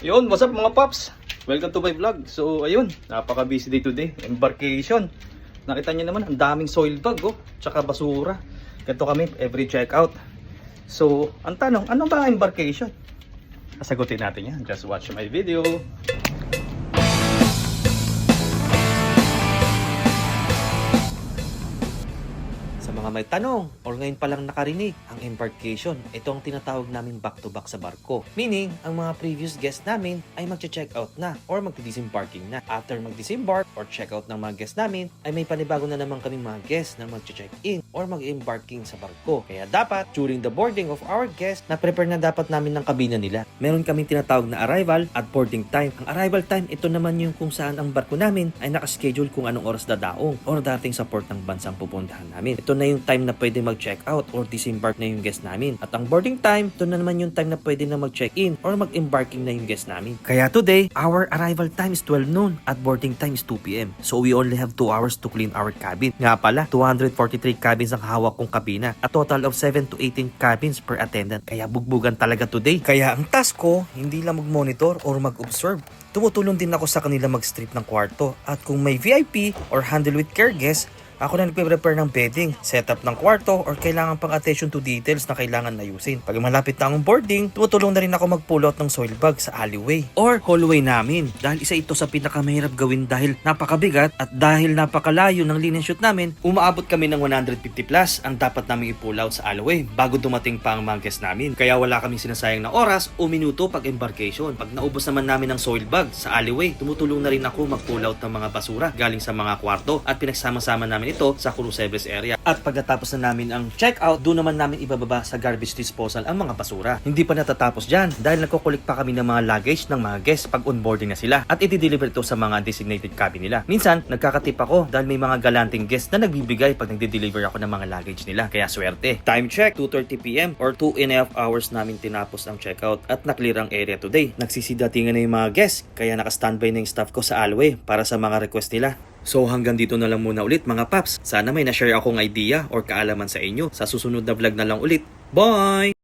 Yun, what's up mga paps? Welcome to my vlog. So ayun, napaka-busy day today. Embarkation. Nakita niyo naman, ang daming soil bag oh, tsaka basura. Ganito kami every check out. So, ang tanong, ano ba ang embarkation? Sasagutin natin yan. Just watch my video. Sa mga may tanong or ngayon palang nakarinig, ang embarkation, ito ang tinatawag namin back-to-back sa barko. Meaning, ang mga previous guests namin ay magche-check out na or magdi-disembarking na. After mag-disembark or check out ng mga guests namin, ay may panibago na naman kaming mga guests na magche-check in or mag-embarking sa barko. Kaya dapat, during the boarding of our guests, na-prepare na dapat namin ng kabina nila. Meron kaming tinatawag na arrival at boarding time. Ang arrival time, ito naman yung kung saan ang barko namin ay nakaschedule kung anong oras dadaong or dating sa port ng bansang pupuntahan namin. Ito na yung time na pwede mag-check out or disembark na yung guest namin. At ang boarding time, ito na naman yung time na pwede na mag-check in or mag-embarking na yung guest namin. Kaya today, our arrival time is 12 noon at boarding time is 2 p.m. So we only have 2 hours to clean our cabin. Nga pala, 243 cabins ang hawak kong kabina. A total of 7 to 18 cabins per attendant. Kaya bugbugan talaga today. Kaya ang task ko, hindi lang mag-monitor or mag-observe. Tumutulong din ako sa kanila mag-strip ng kwarto. At kung may VIP or handle with care guests, ako na nagpe-prepare ng bedding, setup ng kwarto, or kailangan pang attention to details na kailangan ayusin. Pag malapit na ang boarding, tumutulong na rin ako mag-pull out ng soil bag sa alleyway or hallway namin. Dahil isa ito sa pinakamahirap gawin dahil napakabigat at dahil napakalayo ng linear shoot namin, umaabot kami ng 150 plus ang dapat namin i-pull out sa alleyway bago dumating pa ang mga guests namin. Kaya wala kaming sinasayang na oras o minuto pag embarkation. Pag naubos naman namin ng soil bag sa alleyway, tumutulong na rin ako mag-pull out ng mga basura galing sa mga kwarto at pinagsama-sama namin ito sa crew service area. At pagkatapos na namin ang check-out, doon naman namin ibababa sa garbage disposal ang mga basura. Hindi pa natatapos dyan dahil nagkukulik pa kami ng mga luggage ng mga guests pag onboarding na sila at i-deliver ito sa mga designated cabin nila. Minsan, nagkakatip ako dahil may mga galanting guests na nagbibigay pag nagde-deliver ako ng mga luggage nila. Kaya swerte. Time check, 2:30 p.m. or 2.5 hours namin tinapos ang check-out at na-clear ang area today. Nagsisidatingan na yung mga guests kaya naka-standby na yung staff ko sa alleyway para sa mga request nila. So hanggang dito na lang muna ulit mga paps. Sana may na-share akong idea or kaalaman sa inyo. Sa susunod na vlog na lang ulit. Bye!